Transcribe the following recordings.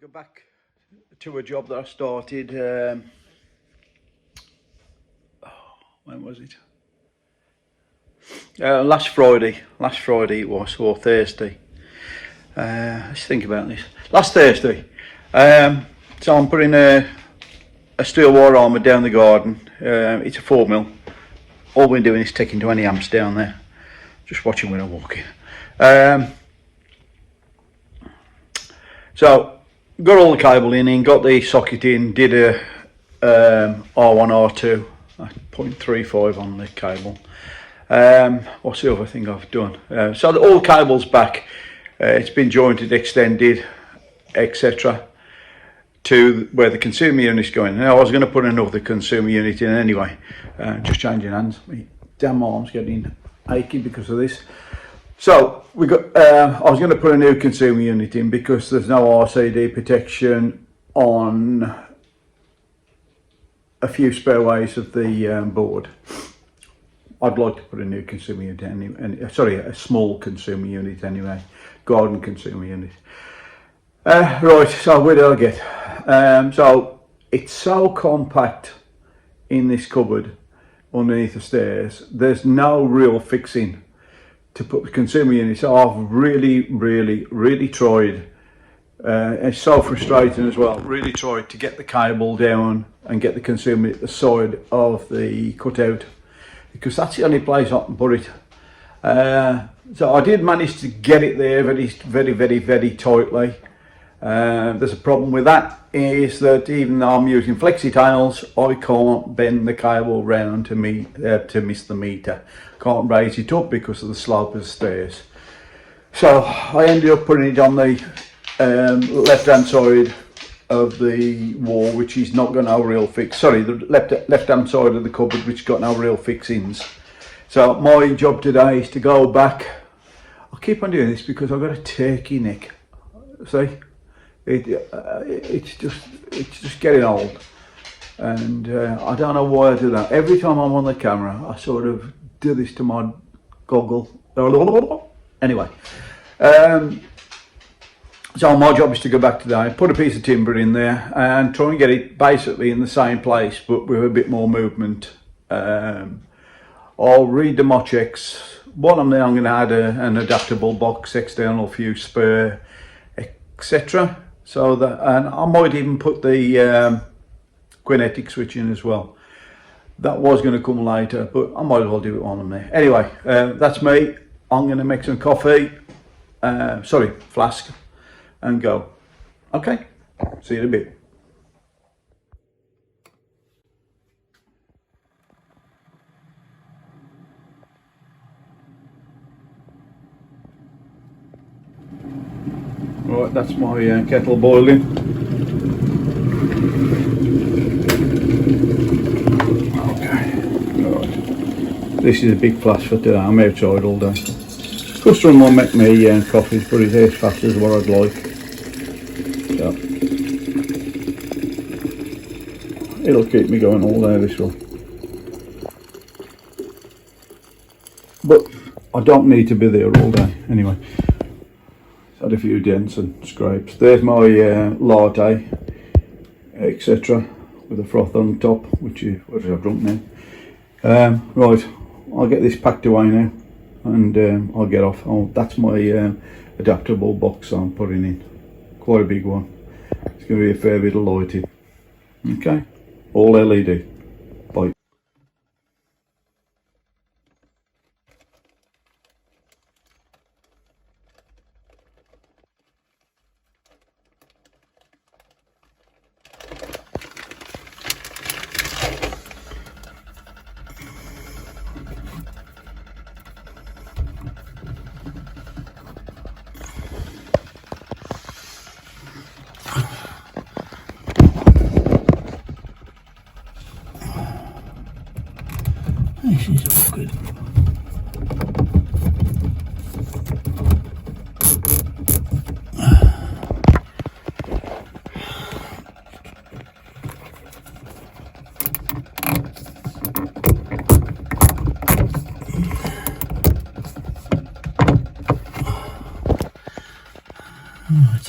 go back to a job that I started, when was it? Last Friday it was, or Thursday. Let's think about this. Last Thursday. So I'm putting a steel wire armour down the garden. It's a 4mm. All we're doing is taking 20 amps down there. Just watching when I'm walking. So got all the cable in, got the socket in, did a R1 R2 0.35 on the cable. What's the other thing I've done? So all the cable's back. It's been jointed, extended, etc. to where the consumer unit's going. Now I was going to put another consumer unit in anyway. Just changing hands. My damn arm's getting achy because of this. So we got. I was going to put a new consumer unit in because there's no RCD protection on a few spare ways of the board. I'd like to put a new consumer unit anyway. Sorry, a small consumer unit anyway. Garden consumer unit. Right. So where did I get? So it's so compact in this cupboard underneath the stairs. There's no real fixing to put the consumer unit. So I've really tried. It's so frustrating as well. Really tried to get the cable down and get the consumer at the side of the cutout, because that's the only place I can put it. So I did manage to get it there very tightly. There's a problem with that, is that even though I'm using flexi tails, I can't bend the cable round to miss the meter. Can't raise it up because of the slope of the stairs. So I ended up putting it on the left hand side of the wall, which is not got no real fix. Sorry, the left hand side of the cupboard, which got no real fixings. So my job today is to go back. I keep on doing this because I've got a turkey neck. See, it's just getting old, and I don't know why I do that. Every time I'm on the camera, I sort of do this to my goggle. Anyway, so my job is to go back today, put a piece of timber in there and try and get it basically in the same place but with a bit more movement. I'll read the mod checks. While I'm there, I'm going to add an adaptable box, external fuse spur, etc. So that, and I might even put the kinetic switch in as well. That was going to come later, but I might as well do it while I'm there. Anyway, that's me. I'm going to make some coffee, flask, and go. Okay, see you in a bit. Right, that's my kettle boiling. Okay, right. This is a big flash for today. I'm outside all day. Customer will make me coffees, but it is fast as what I'd like. So it'll keep me going all day, this will. But I don't need to be there all day anyway. Had a few dents and scrapes. There's my latte, etc., with a froth on top, which I've drunk now. Right, I'll get this packed away now, and I'll get off. That's my adaptable box I'm putting in. Quite a big one. It's going to be a fair bit of lighting. Okay, all LED. Bye.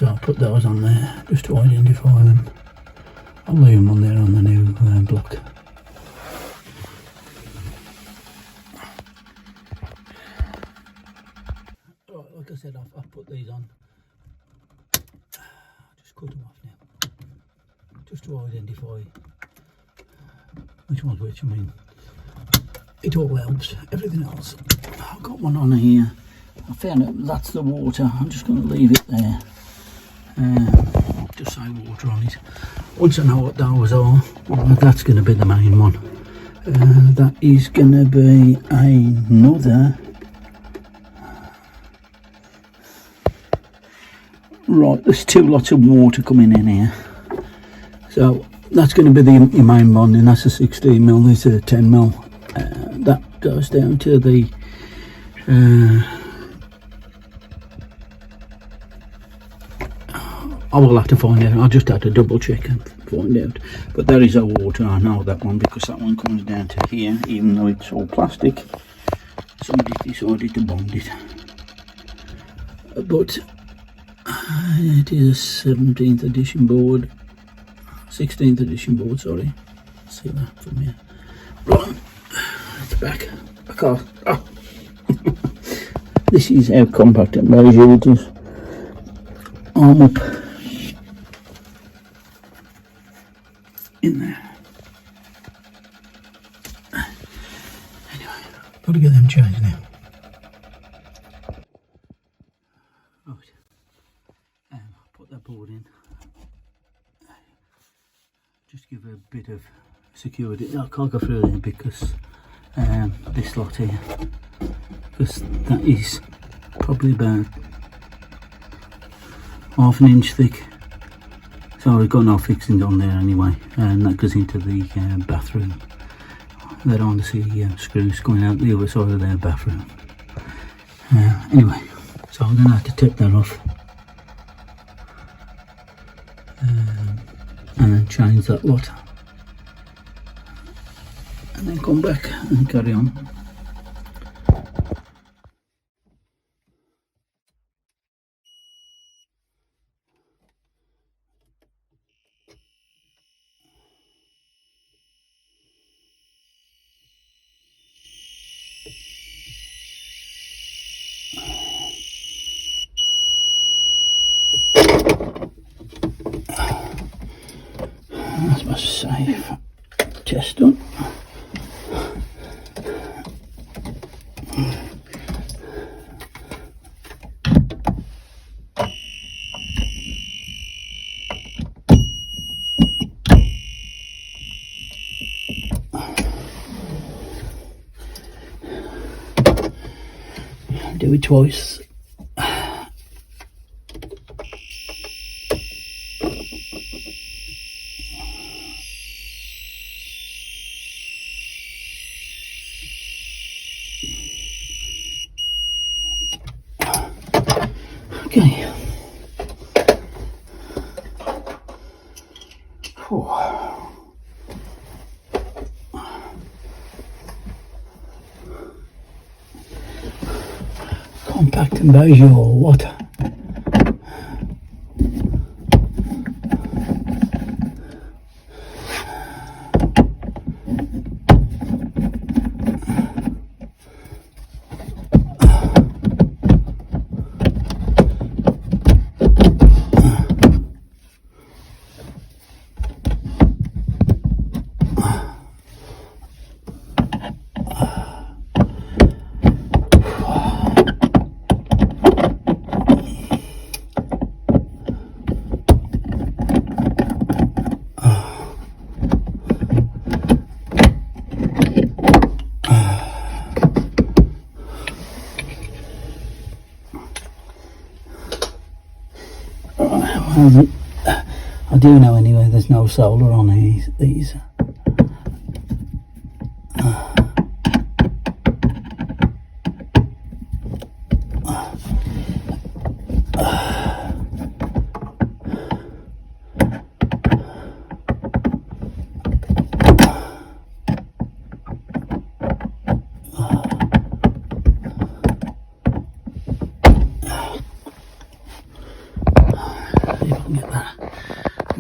So I'll put those on there just to identify them. I'll leave them on there on the new block. Right, like I said, I've put these on. Just cut them off now, just to identify which one's which. I mean, it all helps. Everything else, I've got one on here. I found it, that's the water. I'm just going to leave it there. Just say water on it. Once I know what those are, well, that's going to be the main one. That is going to be another. Right, there's two lots of water coming in here. So that's going to be your main one, and that's a 16mm, this is a 10mm. That goes down to the I will have to find out. I'll just have to double check and find out. But there is a water, I know that one, because that one comes down to here, even though it's all plastic. Somebody decided to bond it. But it is a 17th edition board. 16th edition board, sorry. See that from here. Right, it's back. I can't. Oh. This is how compact and measure it is. Arm up in there. Anyway, got to get them changed now. Right, put that board in. Just give it a bit of security. I can't go through there because this lot here, because that is probably about half an inch thick. So we've got no fixings on there anyway, and that goes into the bathroom. There on to see screws going out the other side of their bathroom. Anyway, so I'm going to have to take that off and then change that lot, and then come back and carry on. That's my safe test done. Do it twice. Okay. Compact and beige or what? I do know anyway there's no solar on these.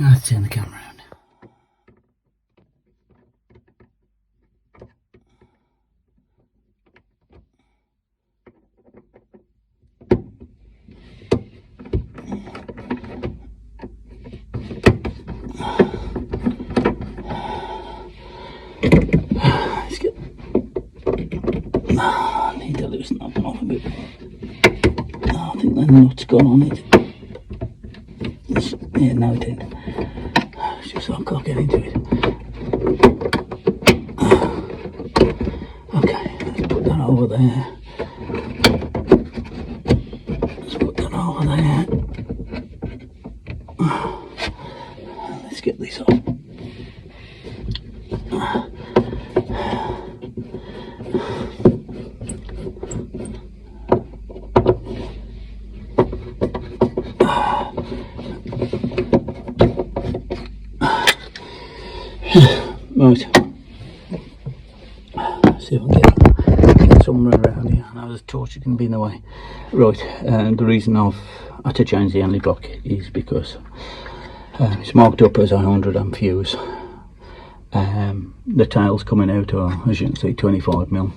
Let's turn the camera around. Let's get. I need to loosen that one off a bit. I think the nut's gone on it. Yeah, no, it didn't. It's just I can't get into it. Okay, let's put that over there. Let's put that over there. Let's get this off. Right, see if I can get somewhere around here. Now there's a torch that can be in the way. Right, the reason I've had to change the Henley block is because it's marked up as 100 amp fuse. The tails coming out are, as you can see, 25mm.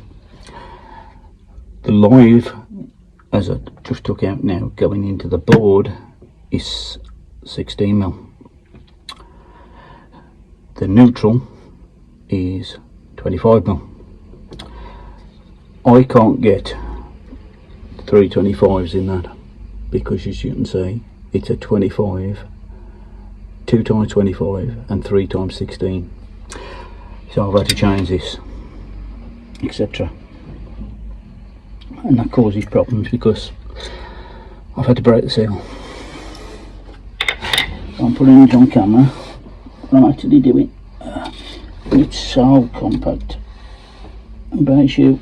The live, as I just took out now, going into the board is 16mm. The neutral is 25mm. I can't get 325s in that because, as you can see, it's a 25, 2 times 25 and 3 times 16. So I've had to change this, etc. And that causes problems because I've had to break the seal. So I'm putting it on camera. I'm actually doing. It's so compact. About you.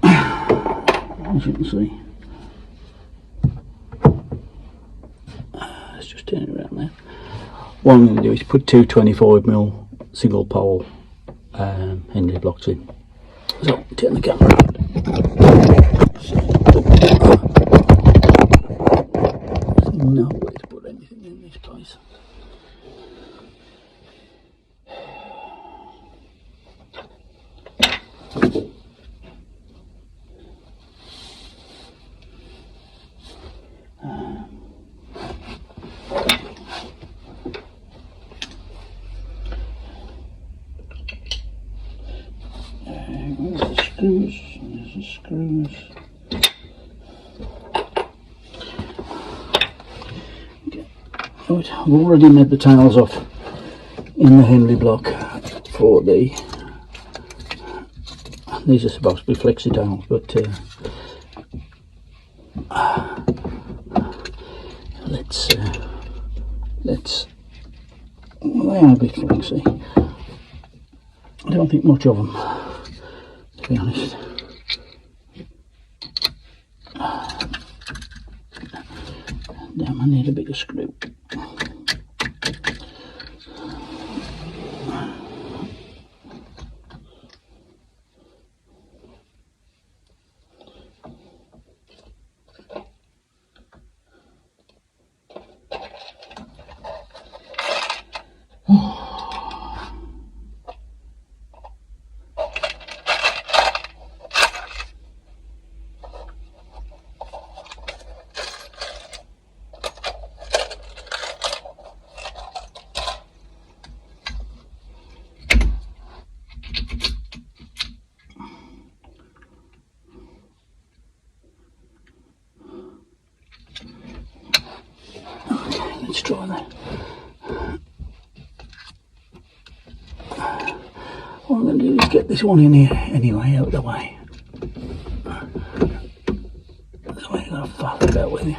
As you can see. Let's just turn it around there. What I'm going to do is put two 25mm single pole Henley blocks in. So turn the camera around. No way to put anything in this place. There's the screws, there's the screws. Right, I've already made the tails off in the Henley block for the. These are supposed to be flexi tails, but let's. They are a bit flexi. I don't think much of them, to be honest. Damn, I need a bigger screw. Let's try that. What I'm going to do is get this one in here anyway, out of the way. So I'm going to fuck about with it.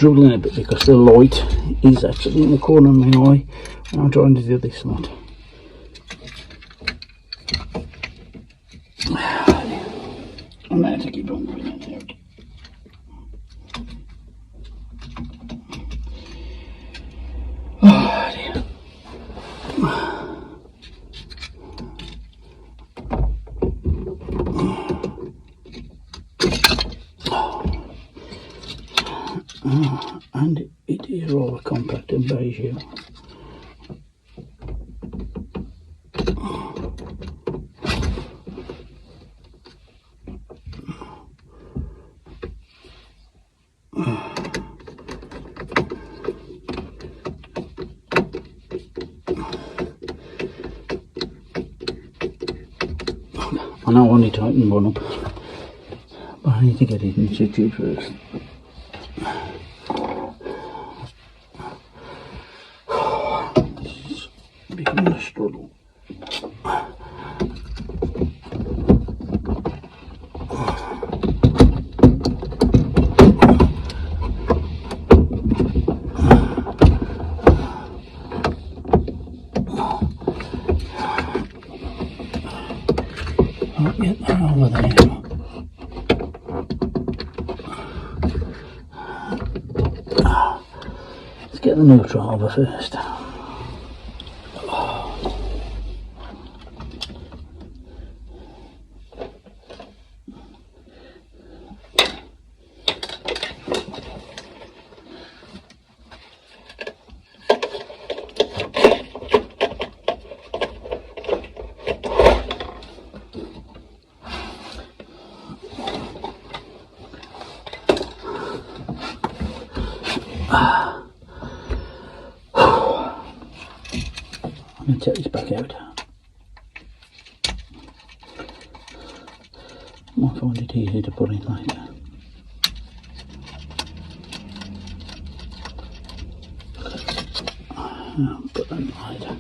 struggling a bit because the light is actually in the corner of my eye when I'm trying to do this lot. I'm going to keep on doing it out. Oh dear. And it is rather compact and beige here. I know I need to tighten one up, but I need to get it in situ first. This is becoming a struggle. I'll get that over there. Let's get the neutral over first. I'm going to take this back out. Might find it easy to put in later. Put that later.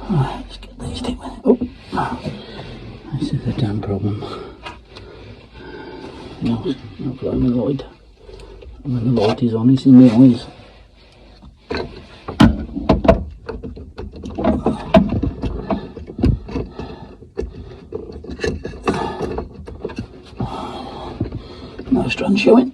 Right, let's get these two. Oh, this is a damn problem. No, not blowing the light. And when the light is on, it's in my eyes. No strand showing.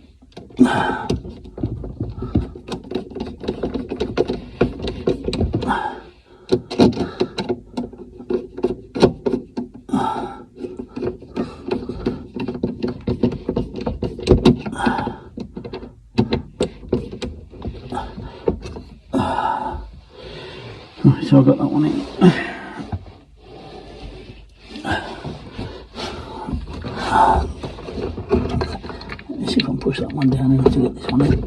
Right, so I've got that one in. Let's see if I can push that one down and to get this one in.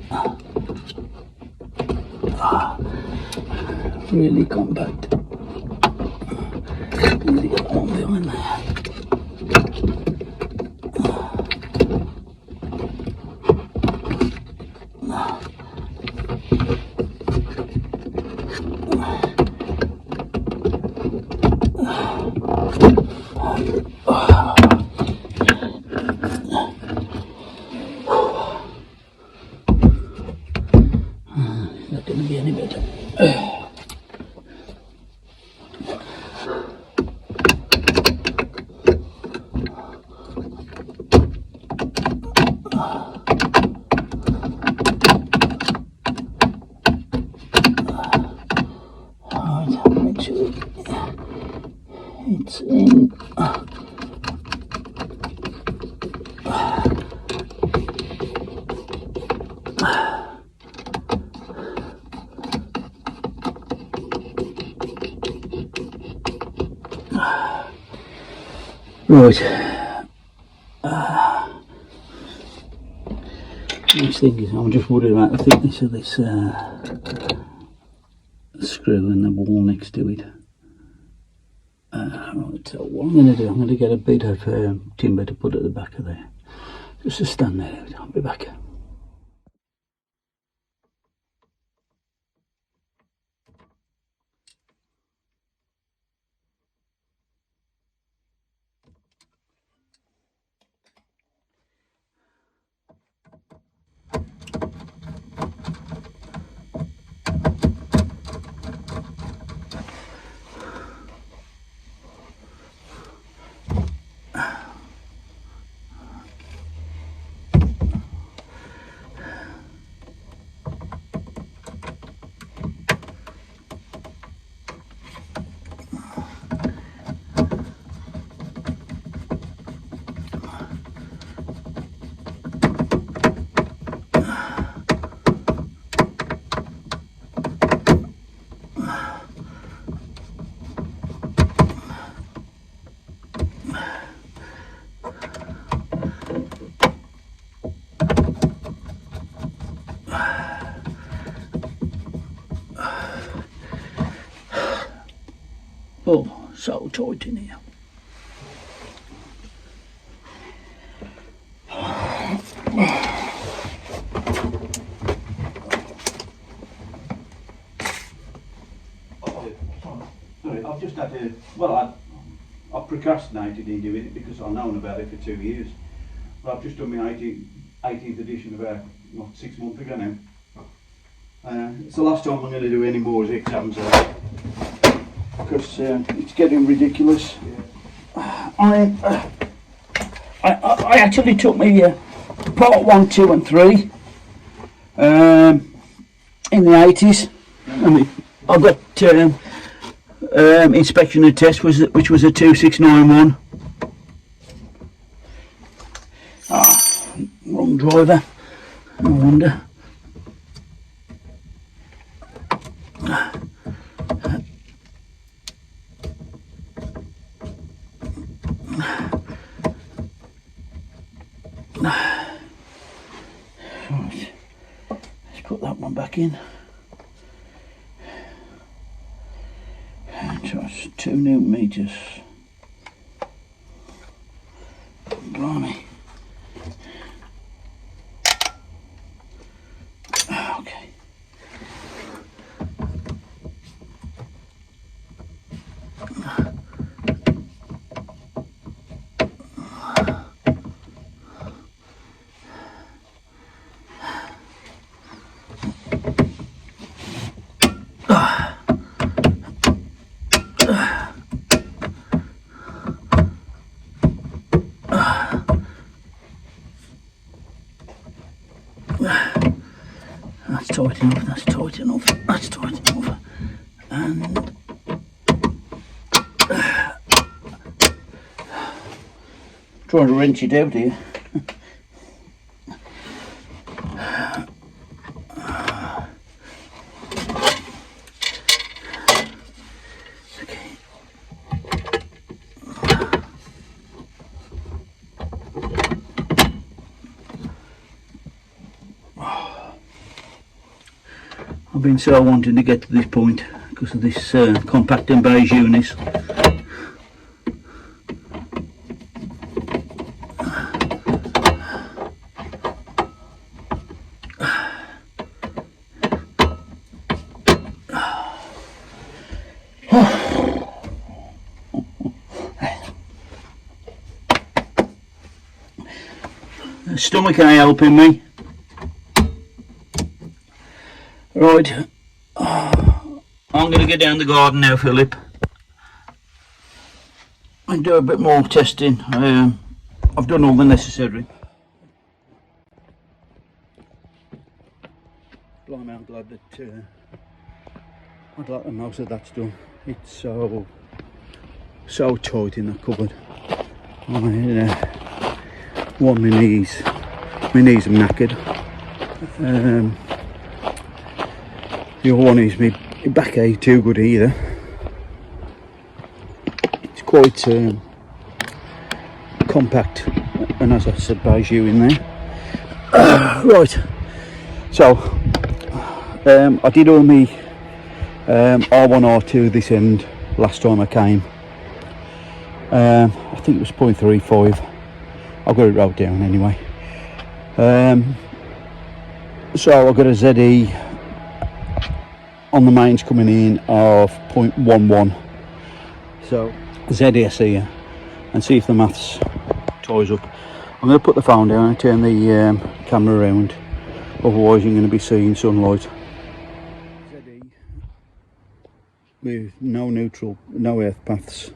Really compact. Need to get that one behind there. Not going to be any better. Alright, make sure it's in. Right. Next thing is I'm just worried about the thickness of this screw and the wall next to it. Right, so what I'm going to do, I'm going to get a bit of timber to put at the back of there. Just a stand there, I'll be back. Oh, so tight in here. Sorry, I've just had to, well, I've procrastinated in doing it because I've known about it for 2 years. But I've just done my 18th edition about, what, 6 months ago now. It's the last time I'm going to do any more as exams because it's getting ridiculous. Yeah. I actually took me part 1, 2 and 3 in the 80s. I mean, I got inspection and test which was a 2691. Wrong driver, no wonder. Right. Let's put that one back in. So it's 2 Newton meters. Blimey. Okay. That's tight enough, that's tight enough, that's tight enough. And trying to wrench it out here. I've been so wanting to get to this point because of this compact and beige units. The stomach ain't helping me. Right, I'm going to get down the garden now, Philip, and do a bit more testing. I've done all the necessary. Blimey, I'm glad that I'd like the most of that's done. It's so tight in the cupboard. One, my knees are knackered. The other one is my back ain't too good either. It's quite compact, and as I said, beige in there. Right, so I did all my R1, R2 this end last time I came. I think it was 0.35. I've got it wrote down anyway. So I've got a ZE on the mains coming in of 0.11. So ZS here, and see if the maths ties up. I'm going to put the phone down and turn the camera around, otherwise you're going to be seeing sunlight. ZE with no neutral, no earth paths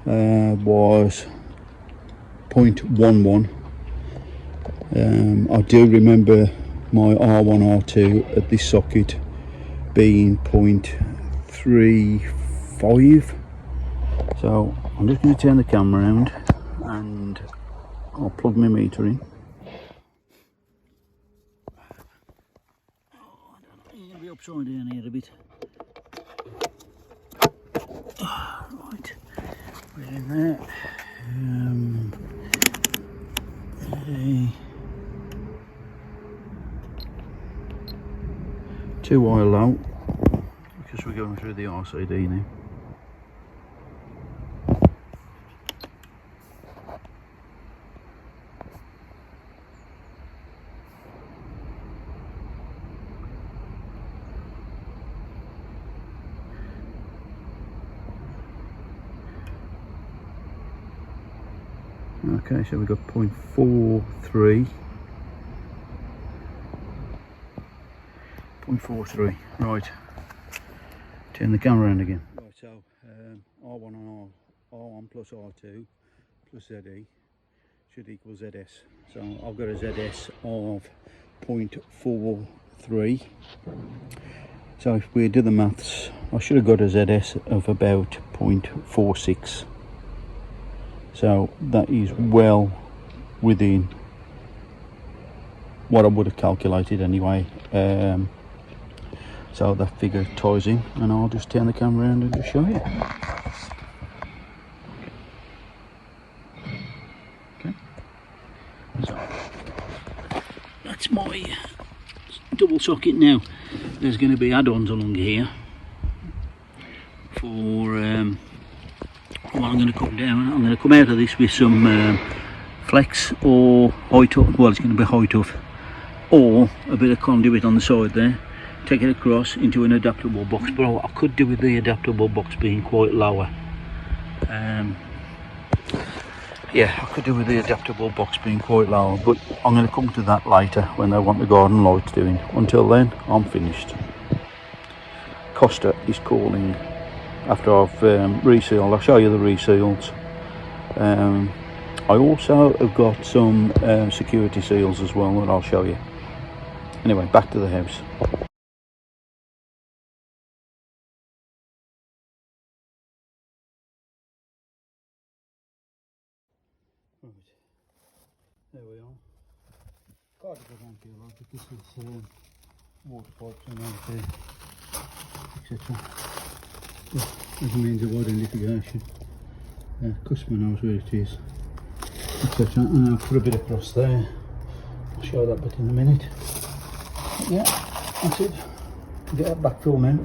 was 0.11. I do remember my R1 R2 at this socket being 0.35. So I'm just going to turn the camera around and I'll plug my meter in. I'm going to be upside down here a bit. Right, put it in there. Two wire low, because we're going through the RCD now. Okay, so we've got 0.43. 0.43, right. Turn the camera around again. Right, so R1 and R1 plus R2 plus ZE should equal ZS. So I've got a ZS of 0.43. So if we do the maths, I should have got a ZS of about 0.46. So that is well within what I would have calculated anyway. So that figure ties in, and I'll just turn the camera around and just show you. Okay. So that's my double socket now. There's going to be add-ons along here for well, I'm going to come down. I'm going to come out of this with some flex or high tough. Well, it's going to be high tough, or a bit of conduit on the side there. Take it across into an adaptable box, but I could do with the adaptable box being quite lower. Yeah, I could do with the adaptable box being quite lower, but I'm going to come to that later when they want the garden lights doing. Until then, I'm finished. Costa is calling after I've resealed. I'll show you the reseals. I also have got some security seals as well that I'll show you. Anyway, back to the house. Right, there we are. Quite a good angle, like this is water pipes and everything, etc. As a means of identification. Customer knows where it is, etc. And I'll put a bit across there. I'll show that bit in a minute. But yeah, that's it. Get that backfill now.